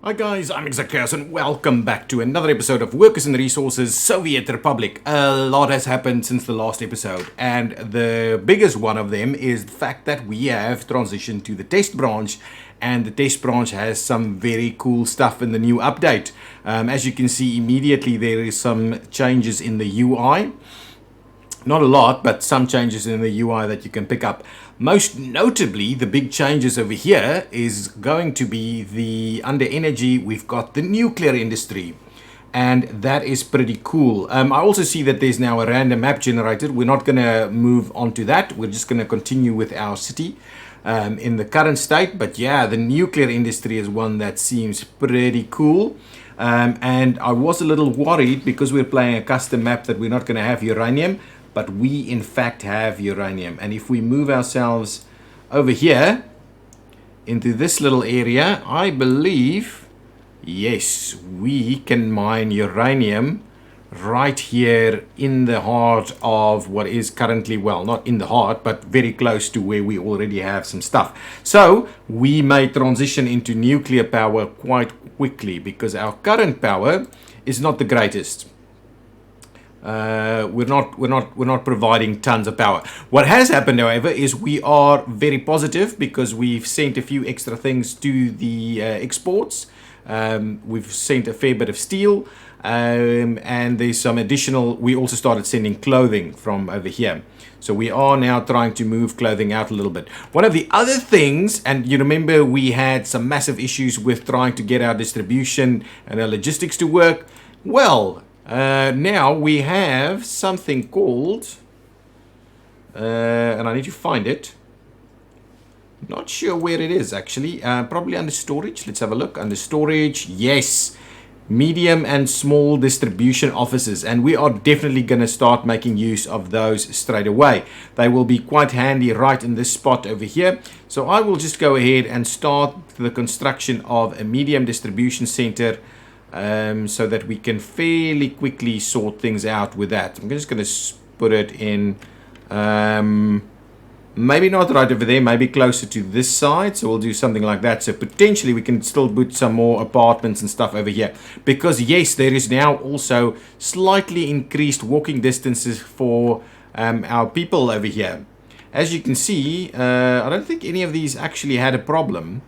Hi guys, I'm ExactChaos and welcome back to another episode of Workers and Resources Soviet Republic. A lot has happened since the last episode, and the biggest one of them is the fact that we have transitioned to the test branch, and the test branch has some very cool stuff in the new update. As you can see immediately, there is some changes in the UI. Not a lot, but some changes in the UI that you can pick up. Most notably, the big changes over here is going to be the under energy. We've got the nuclear industry, and that is pretty cool. I also see that there's now a random map generated. We're not going to move on to that. We're just going to continue with our city in the current state. But yeah, the nuclear industry is one that seems pretty cool. And I was a little worried because we're playing a custom map that we're not going to have uranium. But we in fact have uranium, and if we move ourselves over here into this little area, I believe, yes, we can mine uranium right here in the heart of what is currently, well, not in the heart, but very close to where we already have some stuff. So we may transition into nuclear power quite quickly because our current power is not the greatest. We're not providing tons of power. What has happened, however, is we are very positive because we've sent a few extra things to the exports. We've sent a fair bit of steel, and there's some additional. We also started sending clothing from over here. So we are now trying to move clothing out a little bit. One of the other things, and you remember we had some massive issues with trying to get our distribution and our logistics to work. Well, now we have something called, and I need to find it. Not sure where it is actually. Probably under storage. Let's have a look. Under storage, yes. Medium and small distribution offices, and we are definitely going to start making use of those straight away. They will be quite handy right in this spot over here. So I will just go ahead and start the construction of a medium distribution center. So that we can fairly quickly sort things out with that. I'm just going to put it in, maybe not right over there, maybe closer to this side. So we'll do something like that. So potentially we can still put some more apartments and stuff over here. Because yes, there is now also slightly increased walking distances for our people over here. As you can see, I don't think any of these actually had a problem.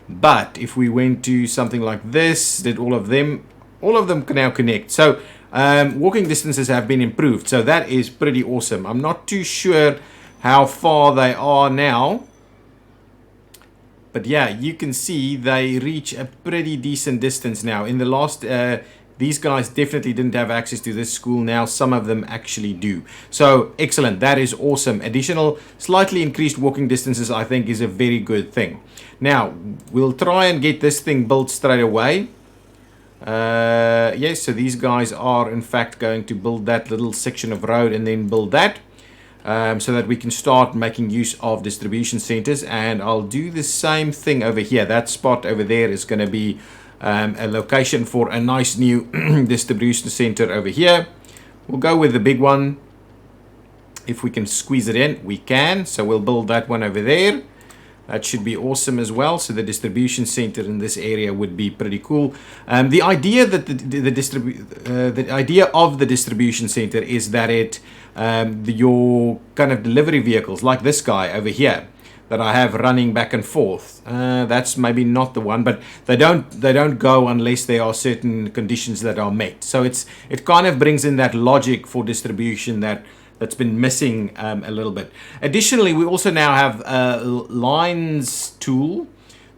But if we went to something like this, that all of them can now connect. So walking distances have been improved. So that is pretty awesome. I'm not too sure how far they are now. But yeah, you can see they reach a pretty decent distance now. In the last, these guys definitely didn't have access to this school. Now some of them actually do. So excellent. That is awesome. Additional, slightly increased walking distances, I think, is a very good thing. Now, we'll try and get this thing built straight away. Yes, so these guys are in fact going to build that little section of road and then build that. So that we can start making use of distribution centers. And I'll do the same thing over here. That spot over there is going to be a location for a nice new distribution center over here. We'll go with the big one. If we can squeeze it in, we can. So we'll build that one over there. That should be awesome as well. So the distribution center in this area would be pretty cool. The idea that the idea of the distribution center is that it your kind of delivery vehicles like this guy over here that I have running back and forth. That's maybe not the one, but they don't go unless there are certain conditions that are met. So it kind of brings in that logic for distribution that's been missing a little bit. Additionally, we also now have a lines tool,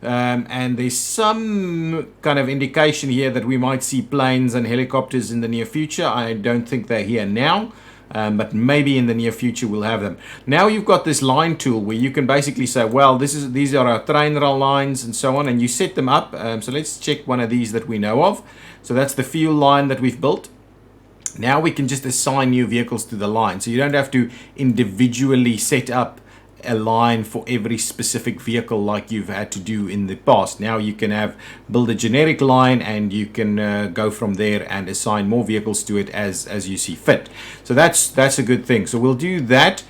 and there's some kind of indication here that we might see planes and helicopters in the near future. I don't think they're here now. But maybe in the near future we'll have them. Now you've got this line tool where you can basically say, well, these are our train rail lines and so on, and you set them up. So let's check one of these that we know of. So that's the fuel line that we've built. Now we can just assign new vehicles to the line. So you don't have to individually set up a line for every specific vehicle like you've had to do in the past. Now you can build a generic line, and you can go from there and assign more vehicles to it as you see fit. So that's a good thing. So we'll do that.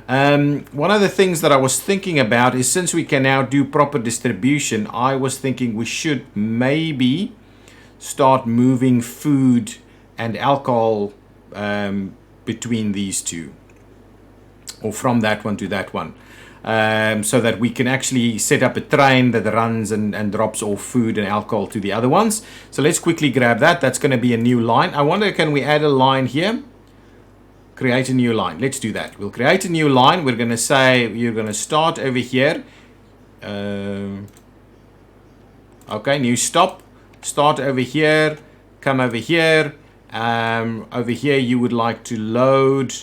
One of the things that I was thinking about is, since we can now do proper distribution, I was thinking we should maybe start moving food and alcohol between these two, or from that one to that one, so that we can actually set up a train that runs and drops off food and alcohol to the other ones. So let's quickly grab that. That's going to be a new line. I wonder, can we add a line here? Create a new line. Let's do that. We'll create a new line. We're going to say you're going to start over here. Okay, new stop. Start over here. Come over here. Over here you would like to load.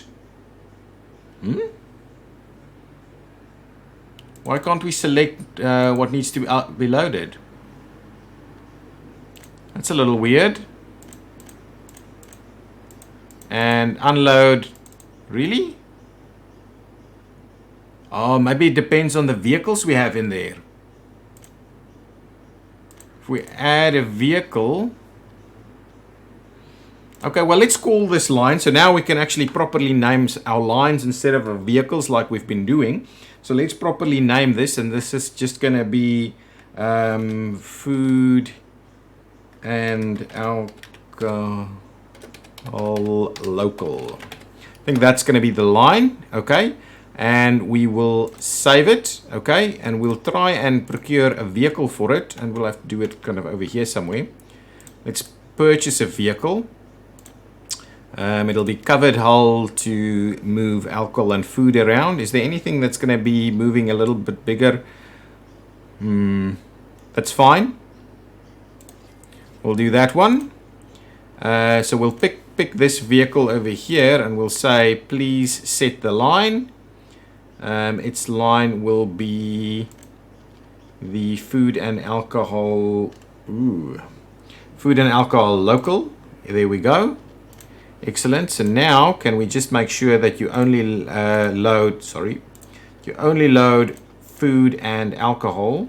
Why can't we select what needs to be loaded? That's a little weird. And unload. Really? Oh, maybe it depends on the vehicles we have in there. If we add a vehicle. Okay, well, let's call this line. So now we can actually properly name our lines instead of our vehicles like we've been doing. So let's properly name this. And this is just going to be food and alcohol local. I think that's going to be the line. Okay. And we will save it. Okay. And we'll try and procure a vehicle for it. And we'll have to do it kind of over here somewhere. Let's purchase a vehicle. It'll be covered hull to move alcohol and food around. Is there anything that's going to be moving a little bit bigger? That's fine. We'll do that one. So we'll pick this vehicle over here and we'll say, please set the line. Its line will be the food and alcohol. Food and alcohol local. There we go. Excellent. So now can we just make sure that you only load food and alcohol,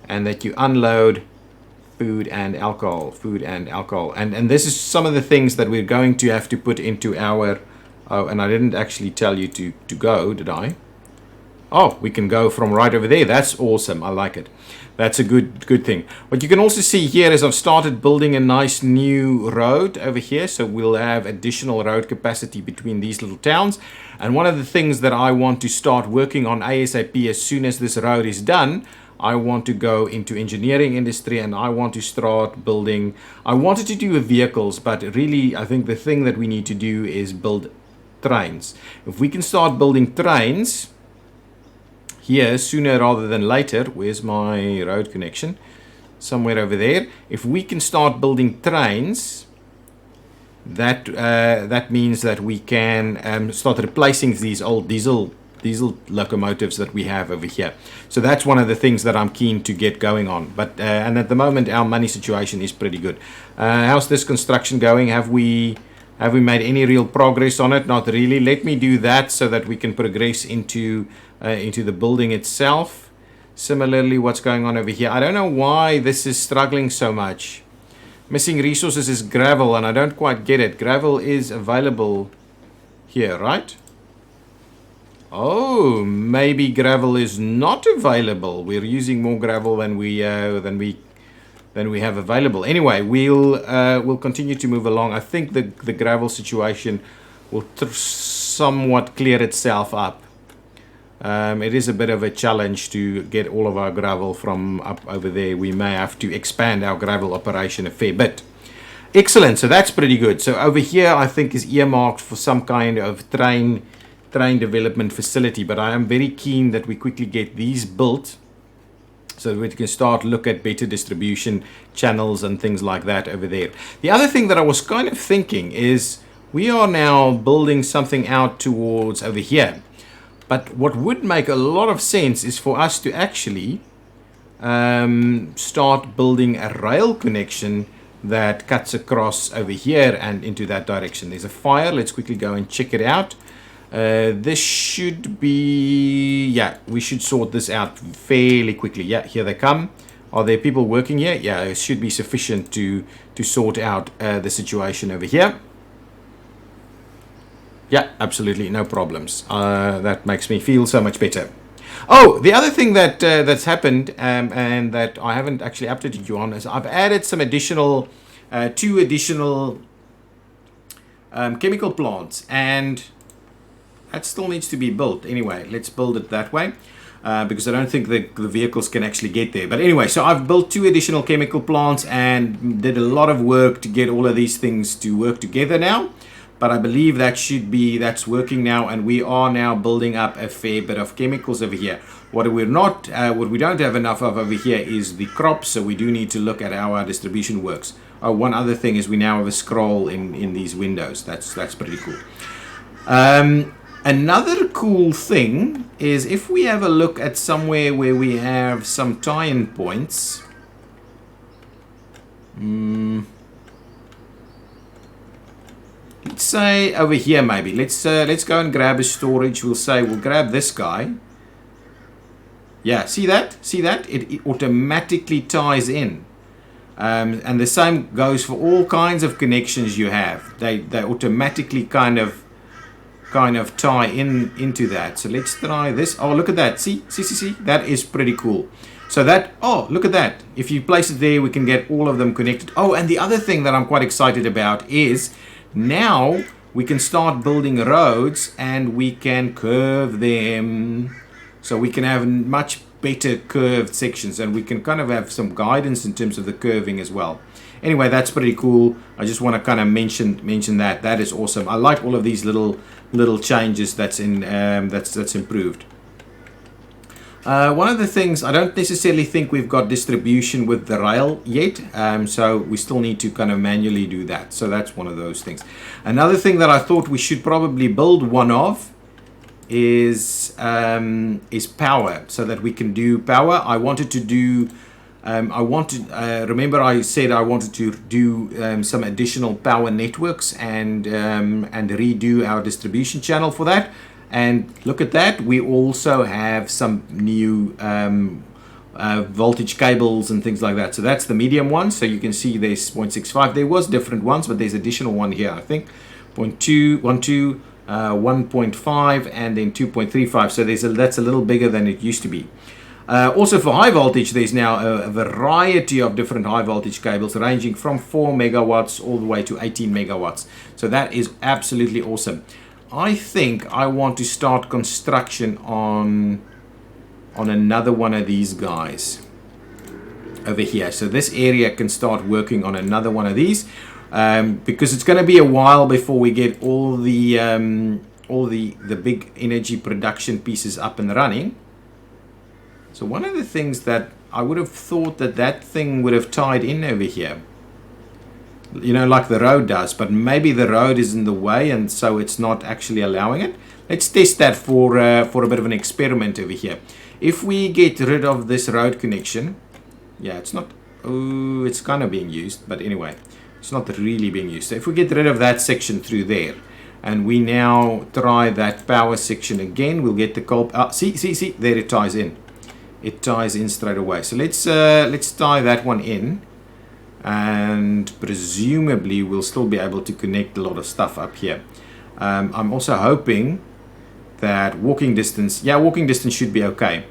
and that you unload food and alcohol, and this is some of the things that we're going to have to put into our. Oh, and I didn't actually tell you to go, did I? Oh, we can go from right over there. That's awesome. I like it. That's a good thing. What you can also see here is I've started building a nice new road over here. So we'll have additional road capacity between these little towns. And one of the things that I want to start working on ASAP as soon as this road is done, I want to go into engineering industry and I want to start building. I wanted to do vehicles, but really I think the thing that we need to do is build trains. If we can start building trains here sooner rather than later. Where's my road connection? Somewhere over there. If we can start building trains, that means that we can start replacing these old diesel locomotives that we have over here. So that's one of the things that I'm keen to get going on. But and at the moment our money situation is pretty good. How's this construction going? Have we made any real progress on it? Not really. Let me do that so that we can progress into the building itself. Similarly, what's going on over here? I don't know why this is struggling so much. Missing resources is gravel, and I don't quite get it. Gravel is available here, right? Oh, maybe gravel is not available. We're using more gravel than we have available. Anyway, we'll continue to move along. I think the gravel situation will somewhat clear itself up. It is a bit of a challenge to get all of our gravel from up over there. We may have to expand our gravel operation a fair bit. Excellent. So that's pretty good. So over here, I think is earmarked for some kind of train development facility. But I am very keen that we quickly get these built, so that we can start look at better distribution channels and things like that over there. The other thing that I was kind of thinking is we are now building something out towards over here. But what would make a lot of sense is for us to actually start building a rail connection that cuts across over here and into that direction. There's a fire. Let's quickly go and check it out. This should be, yeah, we should sort this out fairly quickly. Yeah, here they come. Are there people working here? Yeah, it should be sufficient to sort out the situation over here. Yeah, absolutely, no problems. That makes me feel so much better. Oh, the other thing that that's happened and that I haven't actually updated you on is I've added some additional, two additional chemical plants, and that still needs to be built. Anyway, let's build it that way. Because I don't think the vehicles can actually get there. But anyway, so I've built two additional chemical plants and did a lot of work to get all of these things to work together now. But I believe that's working now, and we are now building up a fair bit of chemicals over here. What we don't have enough of over here is the crops, so we do need to look at how our distribution works. Oh, one other thing is we now have a scroll in these windows. That's pretty cool. Another cool thing is if we have a look at somewhere where we have some tie-in points. Let's say over here maybe. Let's go and grab a storage. We'll grab this guy. Yeah, see that? See that? It automatically ties in. And the same goes for all kinds of connections you have. They automatically kind of tie into that. So let's try this. Oh, look at that. See, that is pretty cool. So that, oh, look at that. If you place it there, we can get all of them connected. Oh, and the other thing that I'm quite excited about is now we can start building roads and we can curve them. So we can have much better curved sections, and we can kind of have some guidance in terms of the curving as well. Anyway, that's pretty cool. I just want to kind of mention that. That is awesome. I like all of these little changes that's improved. One of the things, I don't necessarily think we've got distribution with the rail yet, so we still need to kind of manually do that. So that's one of those things. Another thing that I thought we should probably build one of is power, so that we can do power. I wanted to do remember I said I wanted to do some additional power networks and redo our distribution channel for that. And look at that, we also have some new voltage cables and things like that. So that's the medium one. So you can see there's 0.65. There was different ones, but there's additional one here, I think. 0.2, 1.5, and then 2.35. So that's a little bigger than it used to be. Also for high voltage, there's now a variety of different high voltage cables ranging from 4 megawatts all the way to 18 megawatts. So that is absolutely awesome. I think I want to start construction on another one of these guys over here. So this area can start working on another one of these, because it's going to be a while before we get all the big energy production pieces up and running. So one of the things that I would have thought that thing would have tied in over here, you know, like the road does, but maybe the road is in the way and so it's not actually allowing it. Let's test that for a bit of an experiment over here. If we get rid of this road connection, yeah, it's not, oh, it's kind of being used, but anyway, it's not really being used. So if we get rid of that section through there, and we now try that power section again, we'll get the coal. See, there it ties in. It ties in straight away. So let's tie that one in, and presumably we'll still be able to connect a lot of stuff up here. I'm also hoping that walking distance should be okay.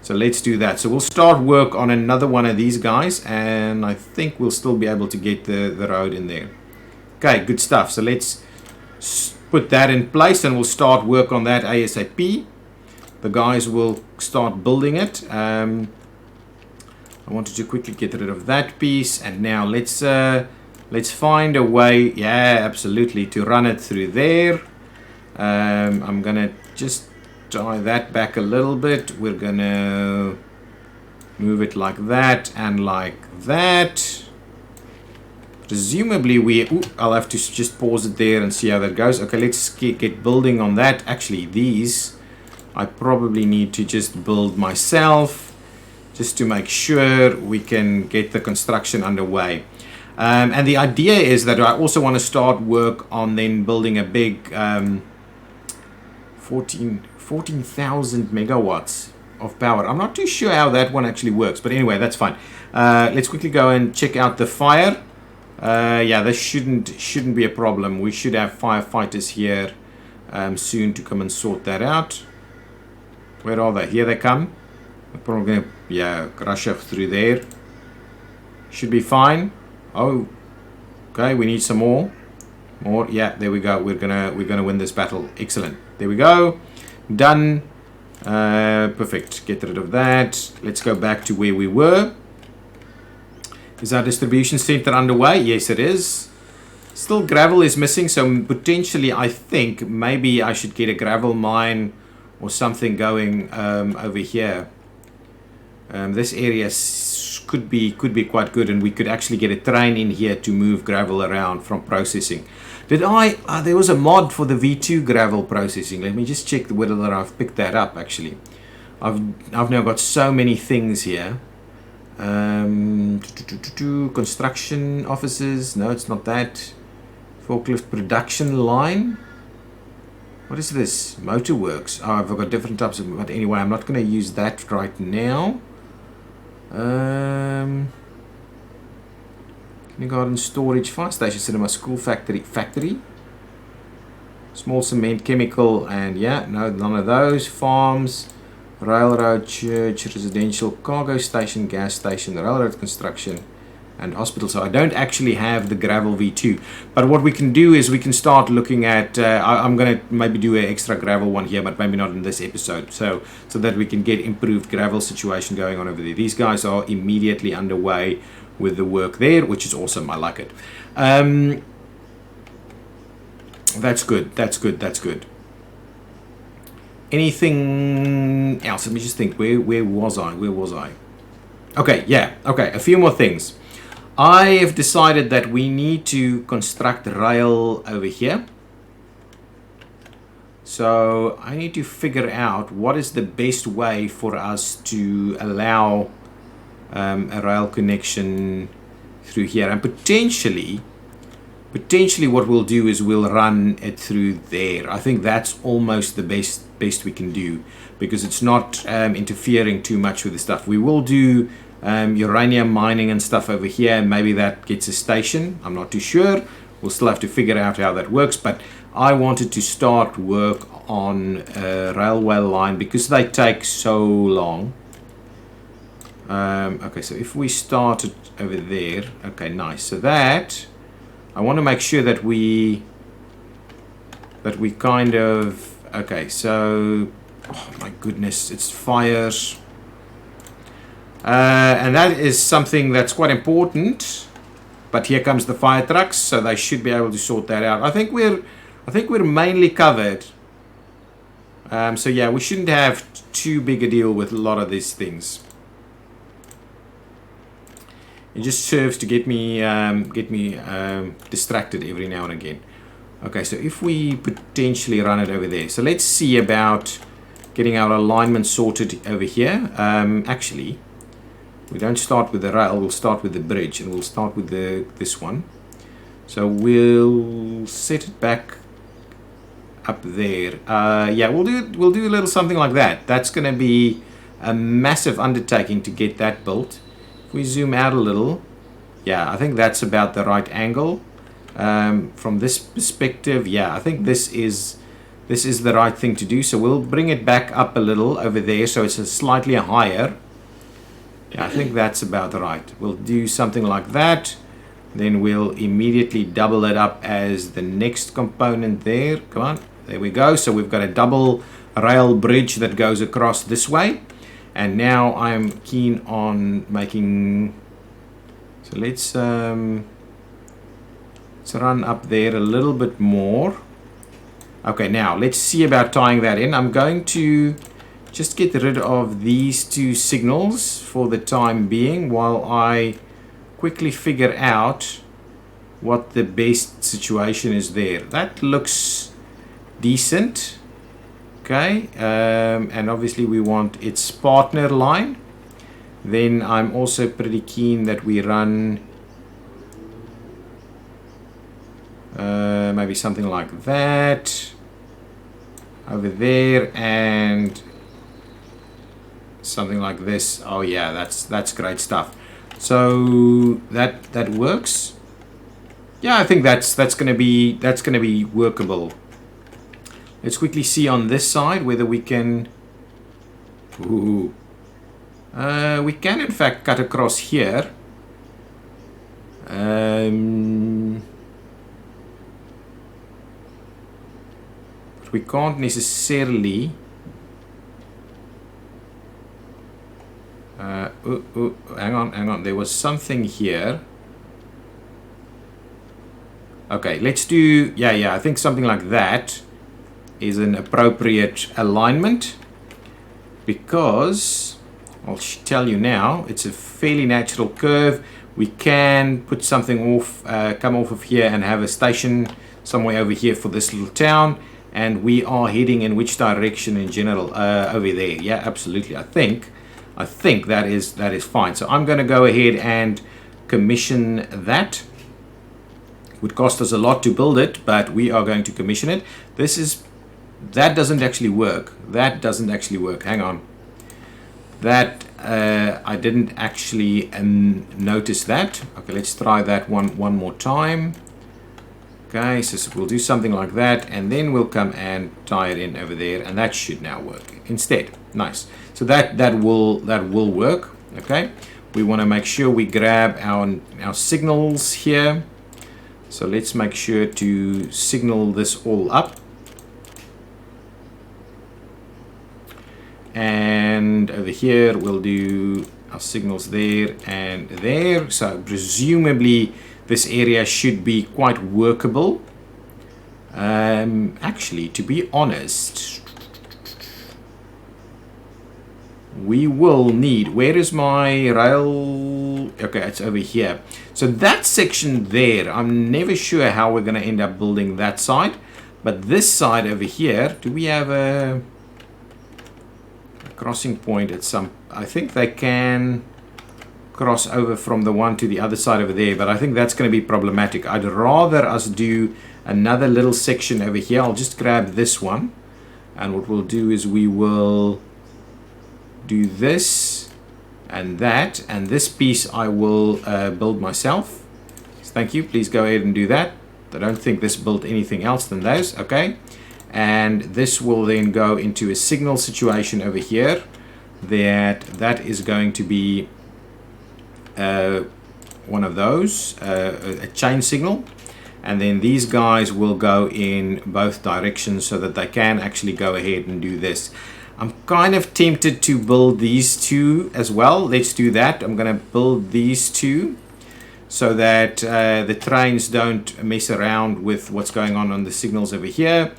So let's do that. So we'll start work on another one of these guys, and I think we'll still be able to get the road in there. Okay, good stuff. So let's put that in place and we'll start work on that ASAP. The guys will start building it. I wanted to quickly get rid of that piece, and now let's find a way, yeah, absolutely, to run it through there. I'm gonna just tie that back a little bit. We're gonna move it like that and like that. Presumably I'll have to just pause it there and see how that goes. Okay, let's get building on that. Actually, these I probably need to just build myself, just to make sure we can get the construction underway. And the idea is that I also want to start work on then building a big 14,000 megawatts of power. I'm not too sure how that one actually works, but anyway, that's fine. Let's quickly go and check out the fire. Yeah, this shouldn't be a problem. We should have firefighters here soon to come and sort that out. Where are they? Here they come. I'm probably going to, yeah, rush up through there. Should be fine. Oh, okay, we need some more. More, yeah, there we go. We're gonna win this battle. Excellent. There we go. Done. Perfect. Get rid of that. Let's go back to where we were. Is our distribution center underway? Yes, it is. Still gravel is missing, so potentially I think maybe I should get a gravel mine or something going over here. This area could be quite good, and we could actually get a train in here to move gravel around from processing. Did I? There was a mod for the V2 gravel processing. Let me just check whether I've picked that up. Actually, I've now got so many things here. Construction offices. No, it's not that. Forklift production line. What is this? Motorworks. Oh, I've got different types of. But anyway, I'm not going to use that right now. Kindergarten, storage, fire station, cinema, school, factory, small cement, chemical, and yeah, no, none of those. Farms, railroad, church, residential, cargo station, gas station, railroad construction, and hospital. So I don't actually have the gravel V2, but what we can do is we can start looking at I'm going to maybe do an extra gravel one here, but maybe not in this episode, so that we can get improved gravel situation going on over there. These guys are immediately underway with the work there, which is awesome. I like it. That's good. Anything else? Let me just think. Where was I? Okay, yeah, okay, a few more things. I have decided that we need to construct rail over here. So I need to figure out what is the best way for us to allow a rail connection through here. And potentially what we'll do is we'll run it through there. I think that's almost the best we can do, because it's not interfering too much with the stuff. We will do uranium mining and stuff over here, and maybe that gets a station. I'm not too sure. We'll still have to figure out how that works, but I wanted to start work on a railway line because they take so long. Okay, so if we started over there, okay, nice. So that I want to make sure that we kind of, okay, so oh my goodness, it's fires. And that is something that's quite important. But here comes the fire trucks, so they should be able to sort that out. I think we're mainly covered. So yeah, we shouldn't have too big a deal with a lot of these things. It just serves to get me distracted every now and again. Okay, so if we potentially run it over there, so let's see about getting our alignment sorted over here. Actually, we don't start with the rail, we'll start with the bridge, and we'll start with this one. So we'll set it back up there. Yeah, we'll do a little something like that. That's going to be a massive undertaking to get that built. If we zoom out a little, yeah, I think that's about the right angle. From this perspective, yeah, I think this is the right thing to do. So we'll bring it back up a little over there, so it's slightly higher. Yeah, I think that's about right. We'll do something like that. Then we'll immediately double it up as the next component there. Come on, there we go. So we've got a double rail bridge that goes across this way. And now I'm keen on making, so let's run up there a little bit more. Okay, now let's see about tying that in. I'm going to just get rid of these two signals for the time being while I quickly figure out what the best situation is there. That looks decent. Okay, and obviously we want its partner line. Then I'm also pretty keen that we run maybe something like that over there, and something like this. Oh yeah, that's great stuff. So that works. Yeah, I think that's gonna be workable. Let's quickly see on this side whether we can... Ooh. We can in fact cut across here. But we can't necessarily... hang on. There was something here. Okay, let's do... Yeah, I think something like that is an appropriate alignment. Because, I'll tell you now, it's a fairly natural curve. We can put something off, come off of here and have a station somewhere over here for this little town. And we are heading in which direction in general? Over there. Yeah, absolutely. I think that is fine. So I'm going to go ahead and commission that. It would cost us a lot to build it, but we are going to commission it. That doesn't actually work. Hang on. That I didn't actually notice that. Okay, let's try that one more time. Okay, so we'll do something like that, and then we'll come and tie it in over there, and that should now work instead. Nice. So that will work. Okay, we want to make sure we grab our signals here. So let's make sure to signal this all up. And over here we'll do our signals there and there. So presumably this area should be quite workable. Actually, to be honest, we will need... Where is my rail? Okay, it's over here. So that section there, I'm never sure how we're going to end up building that side. But this side over here, do we have a crossing point at some... I think they can cross over from the one to the other side over there, but I think that's going to be problematic. I'd rather us do another little section over here. I'll just grab this one, and what we'll do is we will do this and that, and this piece I will build myself. So thank you. Please go ahead and do that. I don't think this built anything else than those. Okay, and this will then go into a signal situation over here. That is going to be one of those, a chain signal, and then these guys will go in both directions so that they can actually go ahead and do this. I'm kind of tempted to build these two as well. Let's do that. I'm going to build these two so that the trains don't mess around with what's going on the signals over here.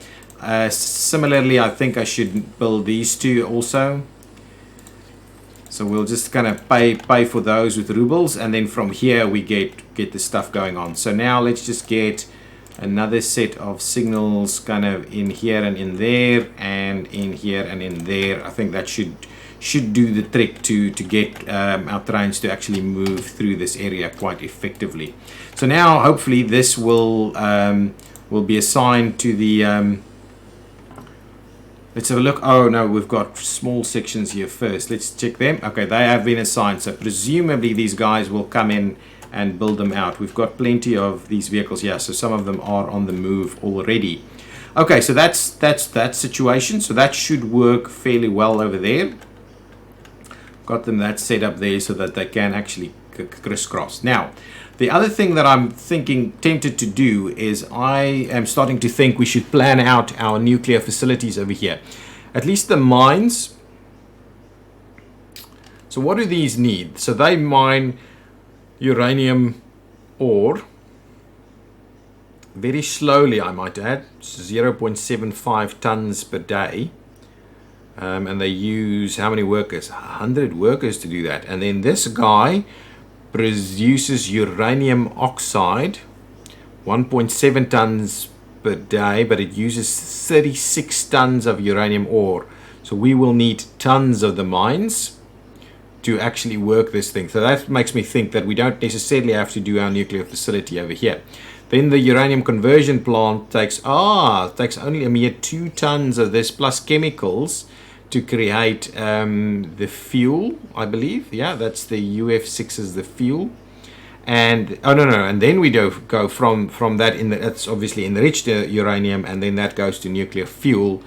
Similarly, I think I should build these two also. So we'll just kind of pay for those with rubles, and then from here we get the stuff going on. So now let's just get another set of signals kind of in here and in there, and in here and in there. I think that should do the trick to get our trains to actually move through this area quite effectively. So now hopefully this will be assigned to the let's have a look. Oh no, we've got small sections here first. Let's check them. Okay, they have been assigned, so presumably these guys will come in and build them out. We've got plenty of these vehicles here, so some of them are on the move already. Okay, so that's that situation. So that should work fairly well over there. Got them that set up there so that they can actually crisscross. Now, the other thing that I'm tempted to do is I am starting to think we should plan out our nuclear facilities over here. At least the mines. So what do these need? So they mine uranium ore very slowly, I might add. 0.75 tons per day. And they use how many workers? 100 workers to do that. And then this guy produces uranium oxide, 1.7 tons per day, but it uses 36 tons of uranium ore. So we will need tons of the mines to actually work this thing. So that makes me think that we don't necessarily have to do our nuclear facility over here. Then the uranium conversion plant takes only a mere 2 tons of this plus chemicals to create the fuel, I believe. Yeah, that's the UF6 is the fuel. And oh no, and then we do go from that that's obviously enriched uranium, and then that goes to nuclear fuel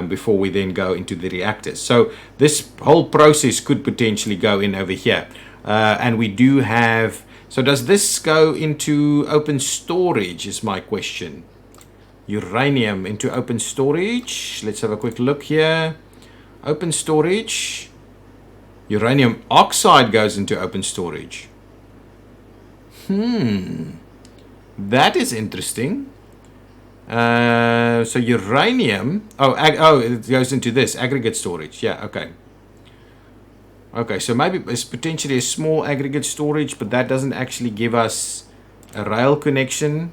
before we then go into the reactors. So this whole process could potentially go in over here, and we do have. So does this go into open storage? Is my question. Uranium into open storage. Let's have a quick look here. Open storage. Uranium oxide goes into open storage. That is interesting. So uranium. Oh, it goes into this aggregate storage. Yeah. Okay. Okay. So maybe it's potentially a small aggregate storage, but that doesn't actually give us a rail connection.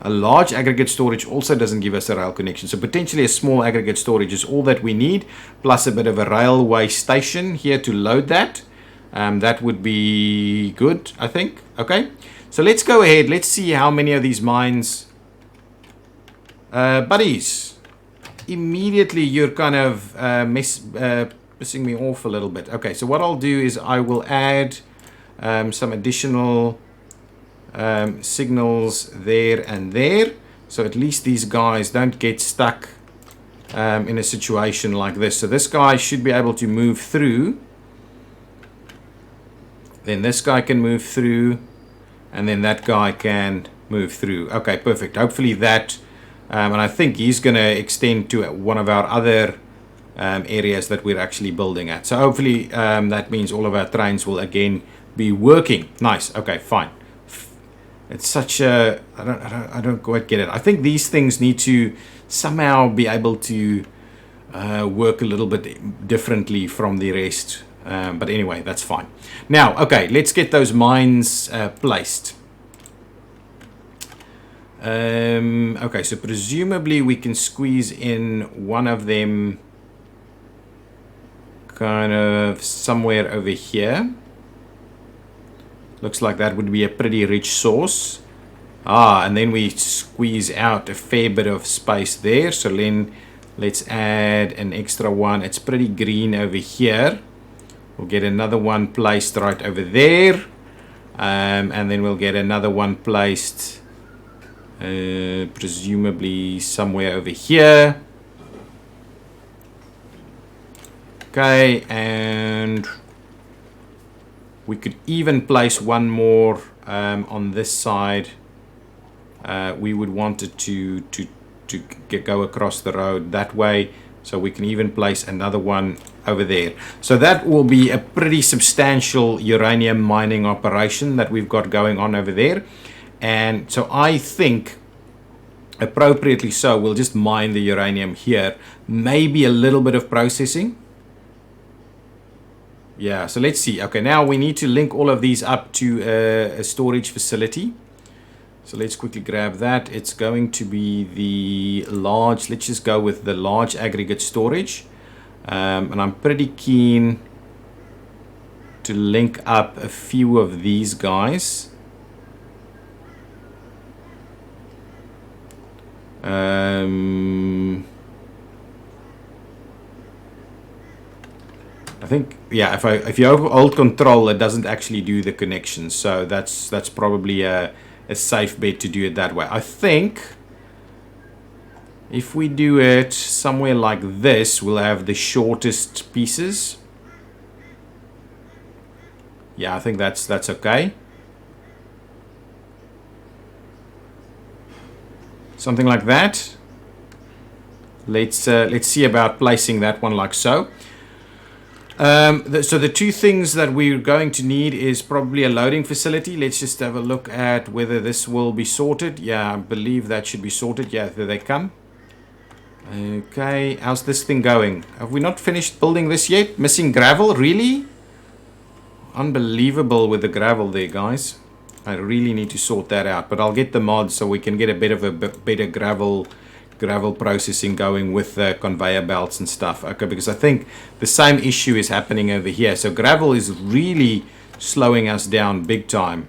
A large aggregate storage also doesn't give us a rail connection. So potentially a small aggregate storage is all that we need, plus a bit of a railway station here to load that. That would be good, I think. Okay. So let's go ahead. Let's see how many of these mines. Buddies, immediately you're kind of pissing me off a little bit. Okay, so what I'll do is I will add some additional signals there and there. So at least these guys don't get stuck in a situation like this. So this guy should be able to move through. Then this guy can move through. And then that guy can move through. Okay, perfect. Hopefully that, and I think he's going to extend to one of our other areas that we're actually building at. So hopefully that means all of our trains will again be working. Nice. Okay, fine. It's such a, I don't quite get it. I think these things need to somehow be able to work a little bit differently from the rest. But anyway, that's fine. Now, okay, let's get those mines placed. Okay, so presumably we can squeeze in one of them kind of somewhere over here. Looks like that would be a pretty rich source. And then we squeeze out a fair bit of space there. So then let's add an extra one. It's pretty green over here. We'll get another one placed right over there. And then we'll get another one placed presumably somewhere over here. Okay, and we could even place one more on this side. We would want it to go across the road that way. So we can even place another one over there. So that will be a pretty substantial uranium mining operation that we've got going on over there. And so I think, appropriately so, we'll just mine the uranium here. Maybe a little bit of processing. Yeah, so let's see. Okay, now we need to link all of these up to a storage facility. So let's quickly grab that. It's going to be the large, let's just go with the large aggregate storage. And I'm pretty keen to link up a few of these guys. I think, yeah, if you hold control, it doesn't actually do the connections. So that's probably a safe bet to do it that way. I think if we do it somewhere like this, we'll have the shortest pieces. Yeah, I think that's okay. Something like that. Let's see about placing that one like so. So the two things that we're going to need is probably a loading facility. Let's just have a look at whether this will be sorted. Yeah, I believe that should be sorted. Yeah, there they come. Okay, how's this thing going? Have we not finished building this yet? Missing gravel? Really? Unbelievable with the gravel there, guys. I really need to sort that out. But I'll get the mods so we can get a bit of a better gravel processing going with the conveyor belts and stuff. Okay, because I think the same issue is happening over here. So gravel is really slowing us down big time.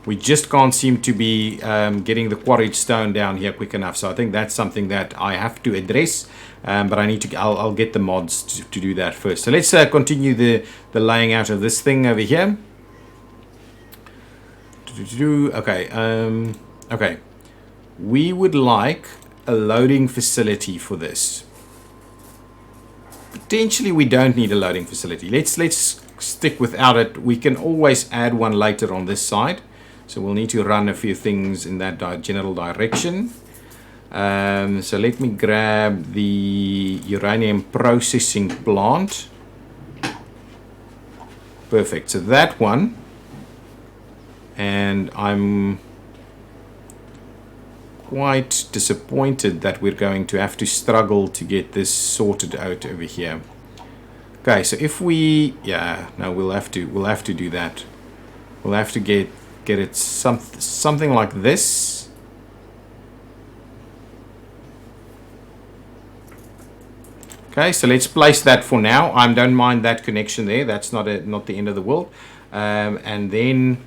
We just can't seem to be getting the quarried stone down here quick enough. So I think that's something that I have to address. But I need to. I'll get the mods to do that first. So let's continue the laying out of this thing over here. Okay, okay. We would like a loading facility for this. Potentially we don't need a loading facility. Let's stick without it. We can always add one later on this side. So we'll need to run a few things in that general direction. So let me grab the uranium processing plant. Perfect. So that one. And I'm quite disappointed that we're going to have to struggle to get this sorted out over here. Okay, so if we, yeah, no, we'll have to do that. We'll have to get it something like this. Okay, so let's place that for now. I don't mind that connection there. That's not the end of the world. And then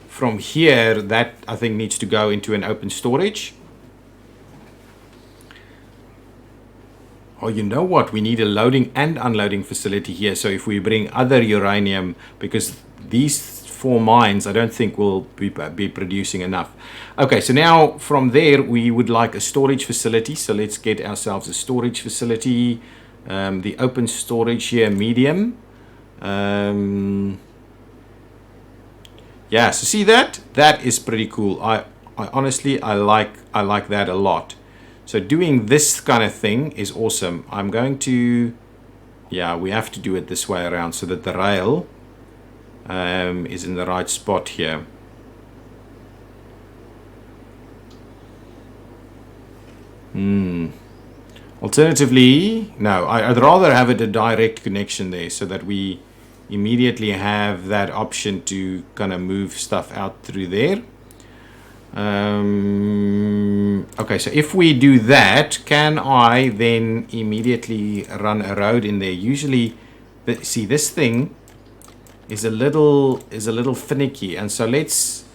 from here, that I think needs to go into an open storage. Oh, you know what? We need a loading and unloading facility here. So if we bring other uranium, because these 4 mines, I don't think will be producing enough. Okay, so now from there, we would like a storage facility. So let's get ourselves a storage facility. The open storage here, medium. Yeah, so see that? That is pretty cool. I honestly, I like that a lot. So doing this kind of thing is awesome. I'm going to, yeah, we have to do it this way around so that the rail is in the right spot here. Alternatively, no, I'd rather have it a direct connection there so that we immediately have that option to kind of move stuff out through there. Okay, so if we do that, can I then immediately run a road in there? Usually, see, this thing is a little finicky, and so let's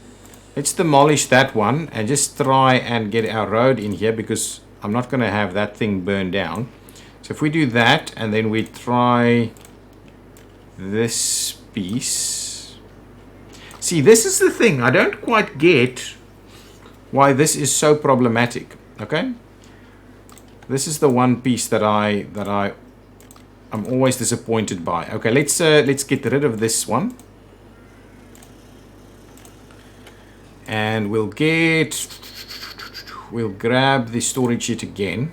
demolish that one and just try and get our road in here, because I'm not going to have that thing burned down. So if we do that and then we try this piece, see, this is the thing I don't quite get. Why this is so problematic. Okay, this is the one piece that I'm always disappointed by. Okay, let's get rid of this one, and we'll grab the storage sheet again,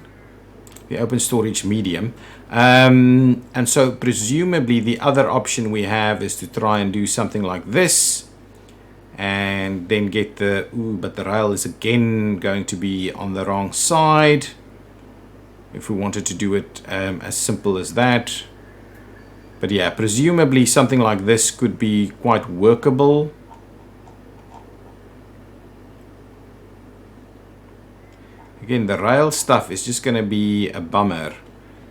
the open storage medium, and so presumably the other option we have is to try and do something like this. And then get the, but the rail is again going to be on the wrong side. If we wanted to do it as simple as that. But yeah, presumably something like this could be quite workable. Again, the rail stuff is just going to be a bummer.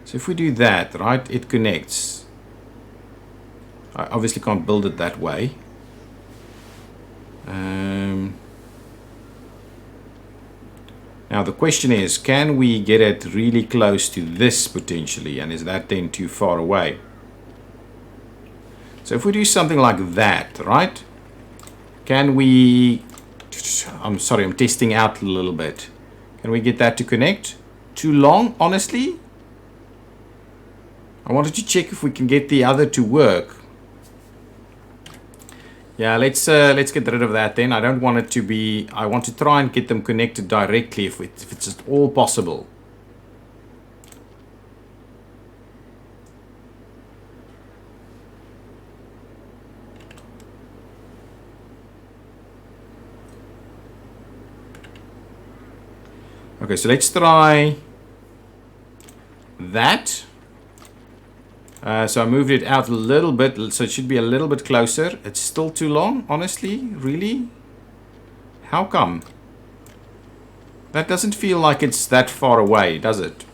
So if we do that, right, it connects. I obviously can't build it that way. Now the question is, can we get it really close to this potentially, and is that then too far away? So if we do something like that, right, can we, I'm sorry, I'm testing out a little bit, can we get that to connect? Too long, honestly. I wanted to check if we can get the other to work. Yeah, let's get rid of that then. I don't want it to be, I want to try and get them connected directly if it's at all possible. Okay, so let's try that. So I moved it out a little bit, so it should be a little bit closer. It's still too long, honestly, really? How come? That doesn't feel like it's that far away, does it?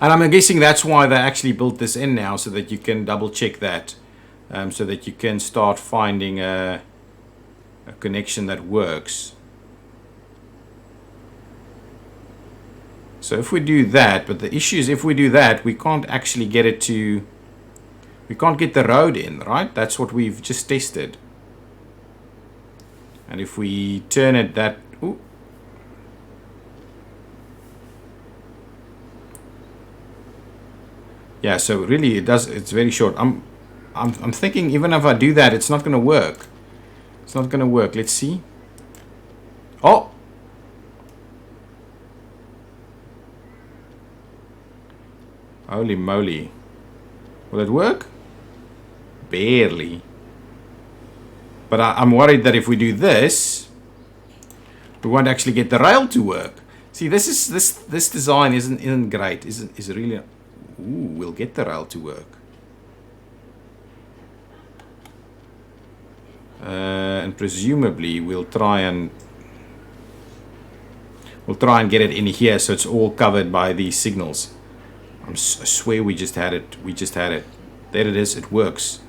And I'm guessing that's why they actually built this in now, so that you can double check that, so that you can start finding a connection that works. So if we do that, but the issue is if we do that, we can't actually get it to, we can't get the road in, right? That's what we've just tested. And if we turn it that, ooh, yeah, so really it does, it's very short. I'm thinking even if I do that, it's not going to work. It's not going to work. Let's see. Oh, holy moly. Will it work? Barely. But I'm worried that if we do this, we won't actually get the rail to work. See, this design isn't great. Is really. Ooh, we'll get the rail to work. And presumably we'll try and get it in here so it's all covered by these signals. I swear we just had it. We just had it. There it is. It works.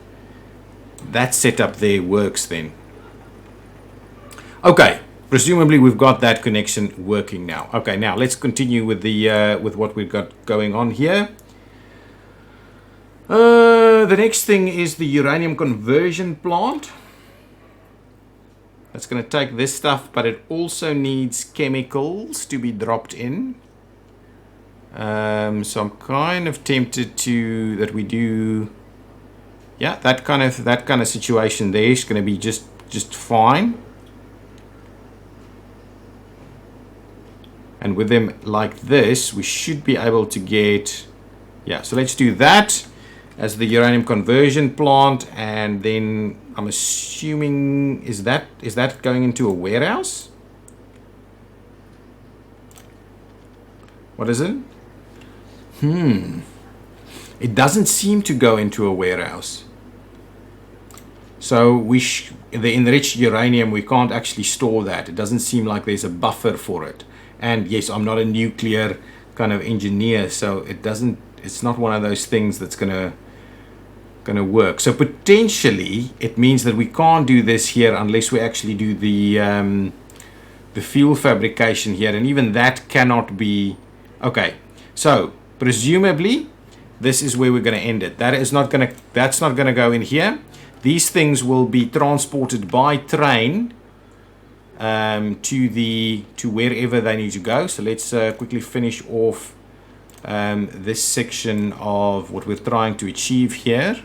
That setup there works then. Okay. Presumably we've got that connection working now. Okay, now let's continue with the with what we've got going on here. The next thing is the uranium conversion plant. That's going to take this stuff, but it also needs chemicals to be dropped in. So I'm kind of tempted to that we do, yeah, that kind of situation there is going to be just fine. And with them like this, we should be able to get, yeah. So let's do that as the uranium conversion plant, and then I'm assuming is that going into a warehouse? What is it? It doesn't seem to go into a warehouse. So the enriched uranium, we can't actually store that. It doesn't seem like there's a buffer for it. And yes, I'm not a nuclear kind of engineer, so it's not one of those things that's gonna work. So potentially it means that we can't do this here unless we actually do the fuel fabrication here, and even that cannot be. Okay, so presumably this is where we're going to end it. That's not going to go in here. These things will be transported by train to wherever they need to go. So let's quickly finish off this section of what we're trying to achieve here.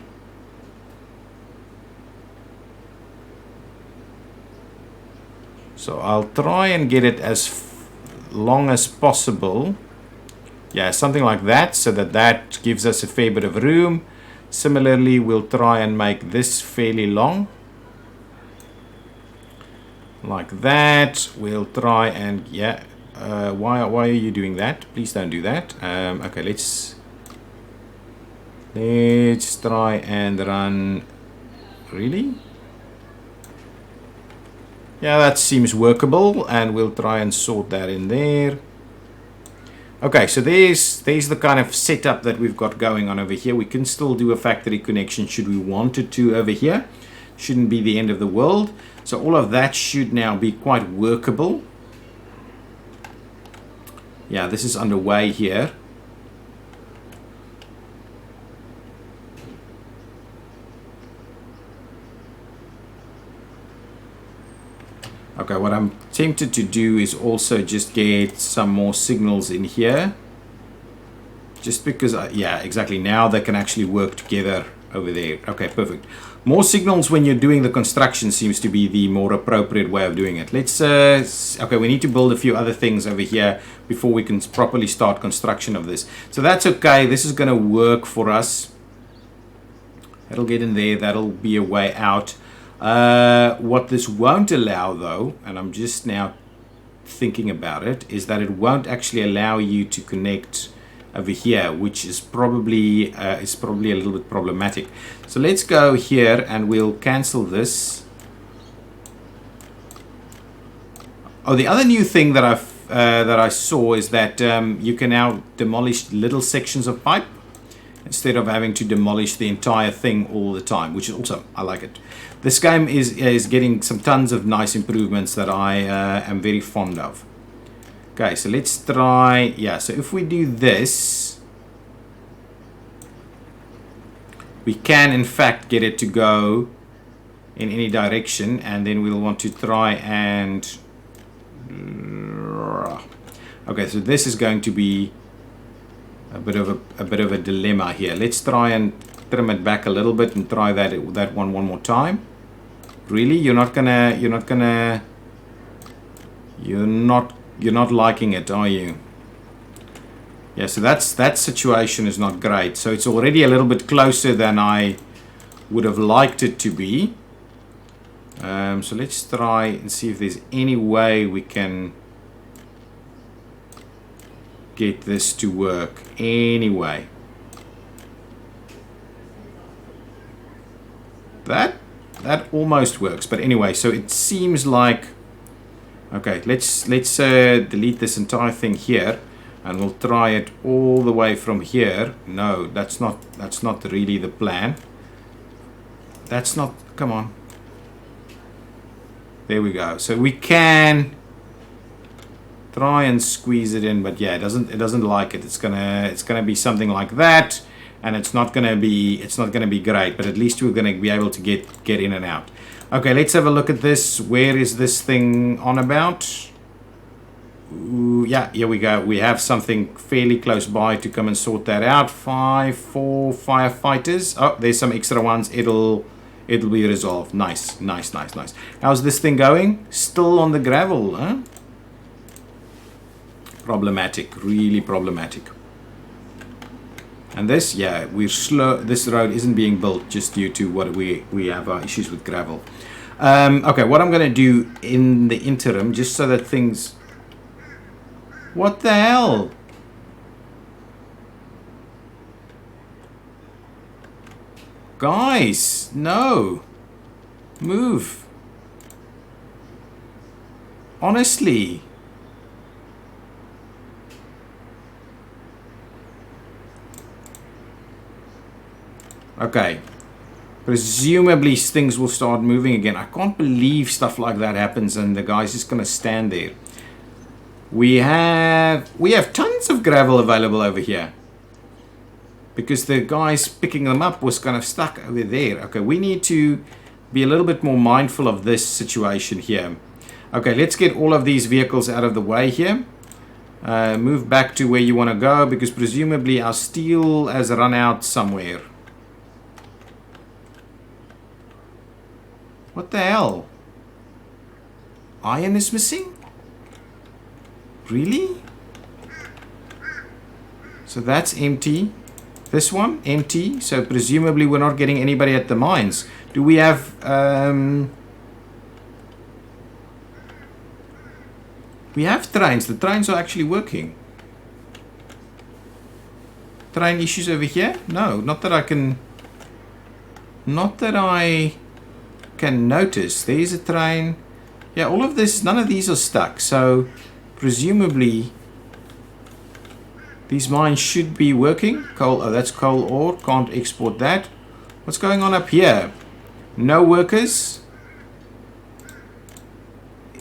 So I'll try and get it as long as possible. Yeah, something like that, so that gives us a fair bit of room. Similarly, we'll try and make this fairly long. Like that. We'll try and, yeah. Why are you doing that? Please don't do that. Okay, let's try and run. Really? Yeah, that seems workable, and we'll try and sort that in there. Okay, so there's the kind of setup that we've got going on over here. We can still do a factory connection should we wanted to over here. Shouldn't be the end of the world. So all of that should now be quite workable. Yeah, this is underway here. Okay, what I'm tempted to do is also just get some more signals in here. Just because, yeah, exactly. Now they can actually work together over there. Okay, perfect. More signals when you're doing the construction seems to be the more appropriate way of doing it. Let's, okay, we need to build a few other things over here before we can properly start construction of this. So that's okay. This is going to work for us. That'll get in there. That'll be a way out. What this won't allow though, and I'm just now thinking about it, is that it won't actually allow you to connect over here, which is probably a little bit problematic. So let's go here and we'll cancel this. Oh, the other new thing that I saw is that you can now demolish little sections of pipe instead of having to demolish the entire thing all the time, which is awesome. I like it. This game is getting some tons of nice improvements that I am very fond of. Okay, so let's try, yeah, so if we do this, we can in fact get it to go in any direction, and then we'll want to try and okay, so this is going to be a bit of a dilemma here. Let's try and trim it back a little bit and try that one more time. Really, you're not liking it, are you? Yeah, so that situation is not great. So it's already a little bit closer than I would have liked it to be. So let's try and see if there's any way we can get this to work anyway. That almost works, but anyway, so it seems like, okay, let's delete this entire thing here, and we'll try it all the way from here. No, that's not really the plan. That's not, come on. There we go. So we can try and squeeze it in, but yeah, it doesn't like it. It's gonna be something like that, and it's not gonna be great. But at least we're gonna be able to get in and out. Okay, let's have a look at this. Where is this thing on about? Ooh, yeah, here we go. We have something fairly close by to come and sort that out. 4 firefighters. Oh, there's some extra ones. It'll be resolved. Nice. How's this thing going? Still on the gravel, huh? Problematic, really problematic. And this, yeah, we're slow. This road isn't being built just due to what we have issues with gravel. Okay, what I'm going to do in the interim, just so that things... What the hell? Guys, no. Move. Honestly. Okay. Presumably things will start moving again. I can't believe stuff like that happens and the guy's just going to stand there. We have tons of gravel available over here. Because the guys picking them up was kind of stuck over there. Okay, we need to be a little bit more mindful of this situation here. Okay, let's get all of these vehicles out of the way here. Move back to where you want to go, because presumably our steel has run out somewhere. What the hell? Iron is missing? Really? So that's empty. This one, empty. So presumably we're not getting anybody at the mines. Do we have... we have trains. The trains are actually working. Train issues over here? No, not that I can... Not that I can notice. There's a train. Yeah, all of this, none of these are stuck. So presumably... These mines should be working. Coal, oh, that's coal ore. Can't export that. What's going on up here? No workers.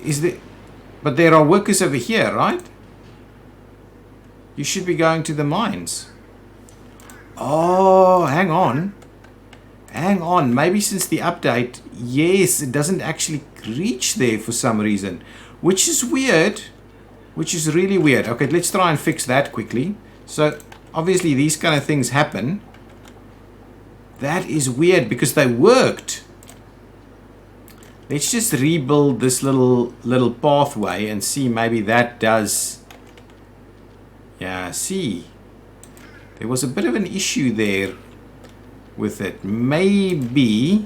Is there... But there are workers over here, right? You should be going to the mines. Oh, hang on. Hang on. Maybe since the update, yes, it doesn't actually reach there for some reason. Which is weird. Which is really weird. Okay, let's try and fix that quickly. So, obviously these kind of things happen. That is weird because they worked. Let's just rebuild this little pathway and see maybe that does... Yeah, see. There was a bit of an issue there with it. Maybe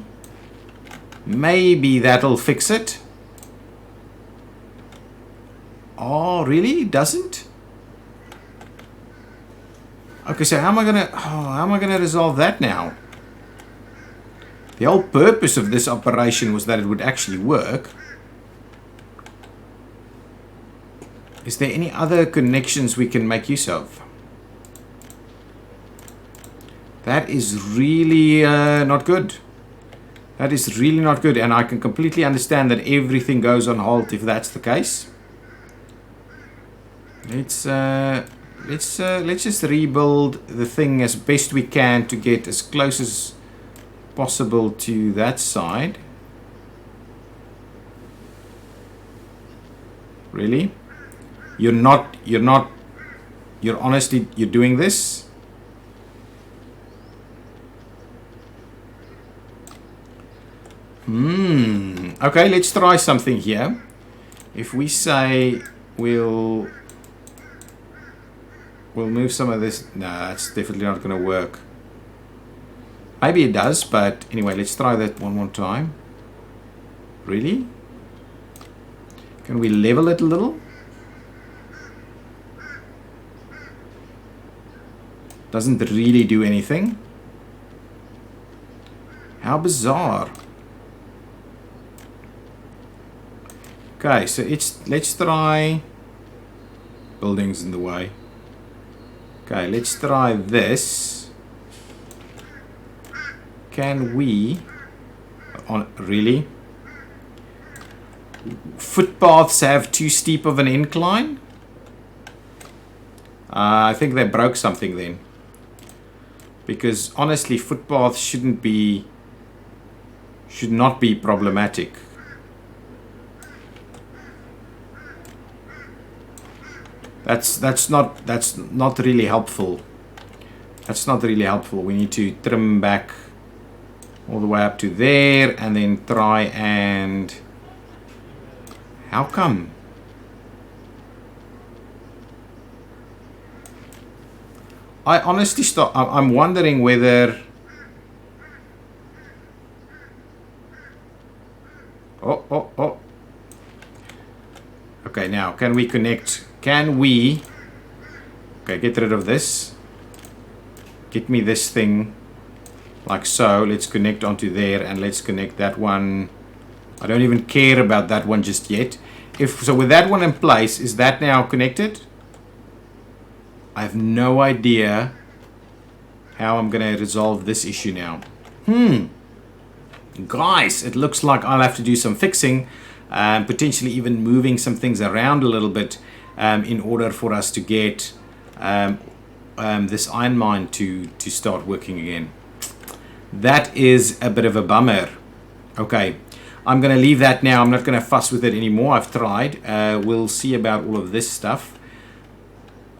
that'll fix it. Oh, really? It doesn't? Okay, so how am I gonna resolve that now? The whole purpose of this operation was that it would actually work. Is there any other connections we can make use of? That is really not good. That is really not good, and I can completely understand that everything goes on hold if that's the case. Let's just rebuild the thing as best we can to get as close as possible to that side. Really? You're honestly, you're doing this? Okay, let's try something here. If we say we'll move some of this. Nah, it's definitely not going to work. Maybe it does, but anyway, let's try that one more time. Really? Can we level it a little? Doesn't really do anything. How bizarre. Okay, so let's try buildings in the way. Okay, let's try this. Can we really? Footpaths have too steep of an incline? I think they broke something then. Because honestly, footpaths should not be problematic. That's not really helpful. That's not really helpful. We need to trim back all the way up to there and then try and... How come? I honestly I'm wondering whether... Oh. Okay, now can we connect? Can we... Okay, get rid of this. Get me this thing like so. Let's connect onto there and let's connect that one. I don't even care about that one just yet. So with that one in place, is that now connected? I have no idea how I'm going to resolve this issue now. Guys, it looks like I'll have to do some fixing, potentially even moving some things around a little bit in order for us to get this iron mine to start working again. That is a bit of a bummer. Okay, I'm going to leave that now. I'm not going to fuss with it anymore. I've tried. We'll see about all of this stuff.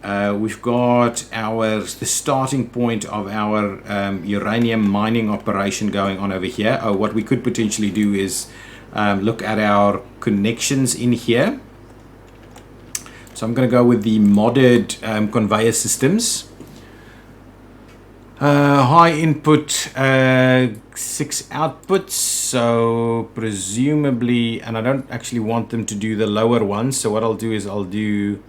We've got the starting point of our uranium mining operation going on over here. What we could potentially do is look at our connections in here. So I'm going to go with the modded conveyor systems. High input, 6 outputs, so presumably, and I don't actually want them to do the lower ones, so what I'll do is I'll do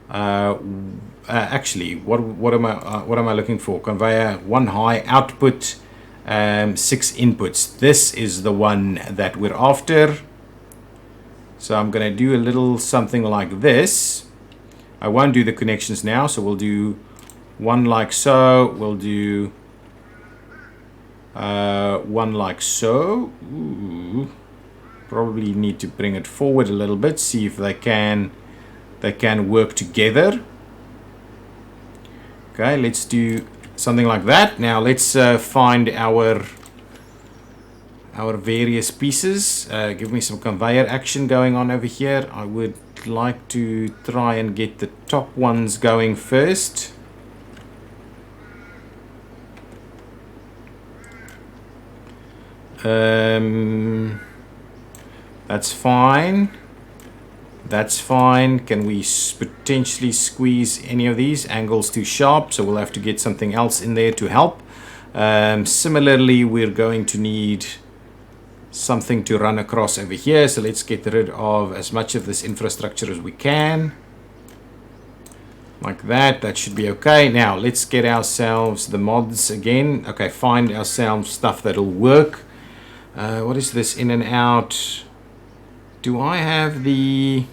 actually what am I looking for? Conveyor 1 high output, 6 inputs. This is the one that we're after. So I'm going to do a little something like this. I won't do the connections now, so we'll do one like so. We'll do one like so. Ooh. Probably need to bring it forward a little bit, see if they can work together. Okay, let's do something like that. Now let's find our various pieces. Give me some conveyor action going on over here. I would like to try and get the top ones going first. That's fine. That's fine. Can we potentially squeeze any of these? Angles too sharp, so we'll have to get something else in there to help. Similarly, we're going to need something to run across over here, so let's get rid of as much of this infrastructure as we can. Like that. That should be okay. Now let's get ourselves the mods again. Okay, find ourselves stuff that'll work. What is this in and out? Do I have the...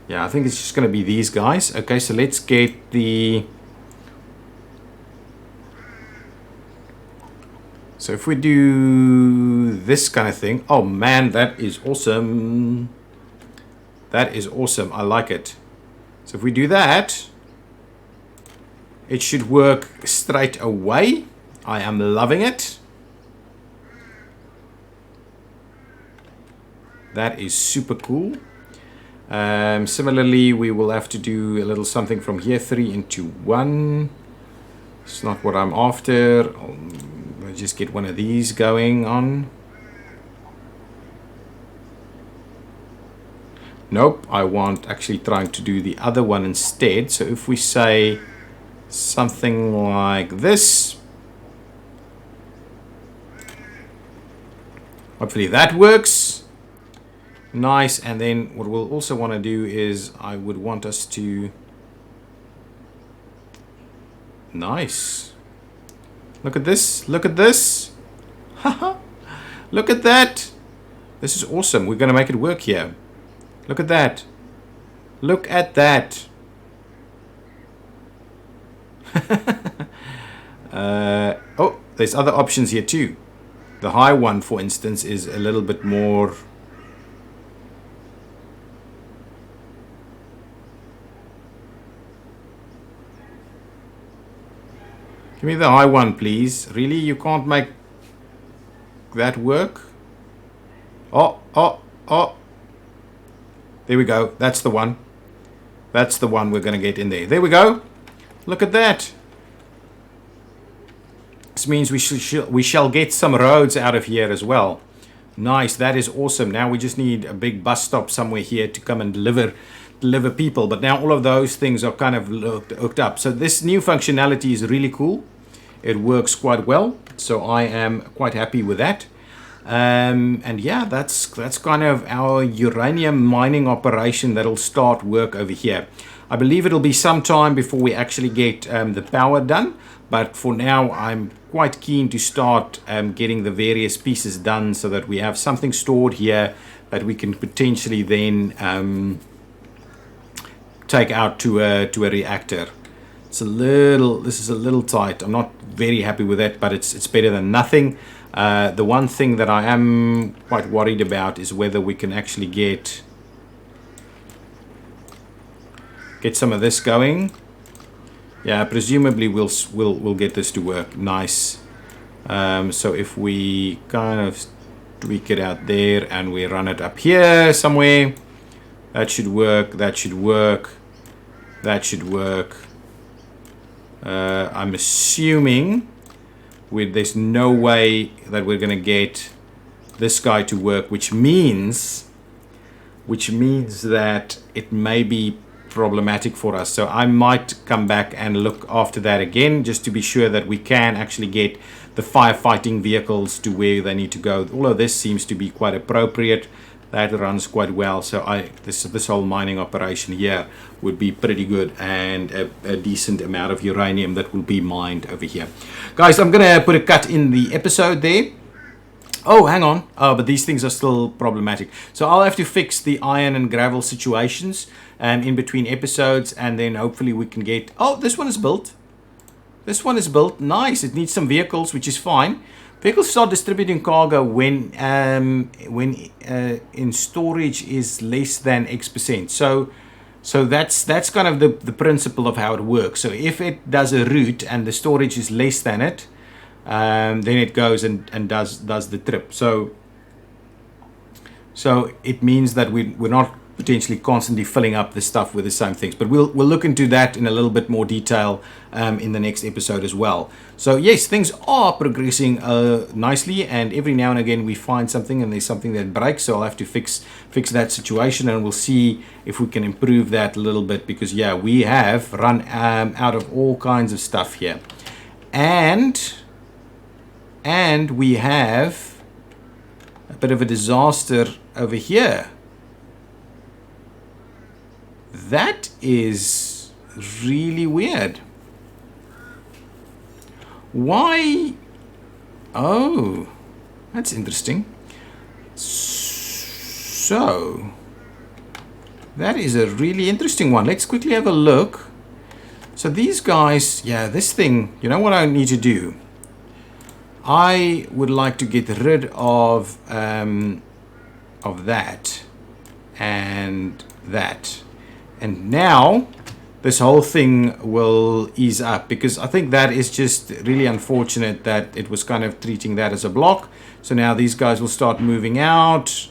Yeah, I think it's just going to be these guys. Okay, so let's get the... So if we do this kind of thing... Oh man, that is awesome. That is awesome. I like it. So if we do that, it should work straight away. I am loving it. That is super cool. Similarly, we will have to do a little something from here, 3 into 1. It's not what I'm after. I'll just get one of these going on. Nope, I want actually trying to do the other one instead. So if we say something like this, hopefully that works. Nice. And then what we'll also want to do is I would want us to... Nice. Look at this. Look at this. Haha. Look at that. This is awesome. We're going to make it work here. Look at that. Look at that. Oh, there's other options here too. The high one, for instance, is a little bit more... Give me the high one, please. Really? You can't make that work? Oh, oh, oh. There we go. That's the one. That's the one we're going to get in there. There we go. Look at that. This means we shall get some roads out of here as well. Nice. That is awesome. Now we just need a big bus stop somewhere here to come and deliver people. But now all of those things are kind of hooked up. So this new functionality is really cool. It works quite well. So I am quite happy with that. And yeah, that's kind of our uranium mining operation that'll start work over here. I believe it'll be some time before we actually get the power done, but for now I'm quite keen to start getting the various pieces done so that we have something stored here that we can potentially then take out to a reactor. This is a little tight. I'm not very happy with that, but it's better than nothing. The one thing that I am quite worried about is whether we can actually get some of this going. Yeah, presumably we'll get this to work. Nice. So if we kind of tweak it out there and we run it up here somewhere, that should work. That should work. That should work. I'm assuming there's no way that we're going to get this guy to work, which means that it may be problematic for us. So I might come back and look after that again, just to be sure that we can actually get the firefighting vehicles to where they need to go. All of this seems to be quite appropriate. That runs quite well. So this whole mining operation here would be pretty good, and a decent amount of uranium that will be mined over here. Guys, I'm going to put a cut in the episode there. Oh, hang on. Oh, but these things are still problematic. So I'll have to fix the iron and gravel situations in between episodes, and then hopefully we can get... Oh, this one is built. This one is built. Nice. It needs some vehicles, which is fine. Vehicles start distributing cargo when in storage is less than X%. So that's kind of the principle of how it works. So if it does a route and the storage is less than it, then it goes and does the trip. So it means that we're not potentially constantly filling up the stuff with the same things, but we'll look into that in a little bit more detail in the next episode as well. So yes, things are progressing nicely, and every now and again we find something and there's something that breaks, so I'll have to fix that situation, and we'll see if we can improve that a little bit, because yeah, we have run out of all kinds of stuff here, and we have a bit of a disaster over here. That is really weird. Why? Oh, that's interesting. So, that is a really interesting one. Let's quickly have a look. So these guys, yeah, this thing, you know what I need to do? I would like to get rid of that and that. And now this whole thing will ease up, because I think that is just really unfortunate that it was kind of treating that as a block. So now these guys will start moving out,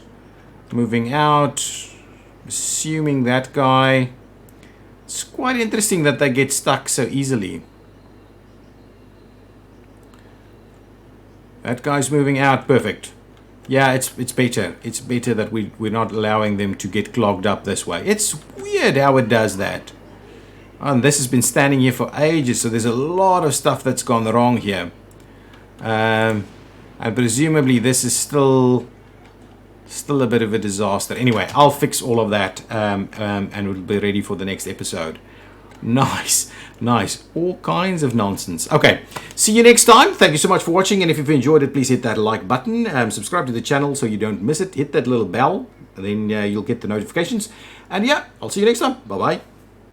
assuming that guy... It's quite interesting that they get stuck so easily. That guy's moving out. Perfect. Yeah, it's better. It's better that we're not allowing them to get clogged up this way. It's weird how it does that. And this has been standing here for ages, so there's a lot of stuff that's gone wrong here. And presumably this is still a bit of a disaster. Anyway, I'll fix all of that and we'll be ready for the next episode. Nice, nice. All kinds of nonsense. Okay, see you next time. Thank you so much for watching, and if you've enjoyed it, please hit that like button. Subscribe to the channel so you don't miss it. Hit that little bell, and then you'll get the notifications. And yeah, I'll see you next time. Bye-bye.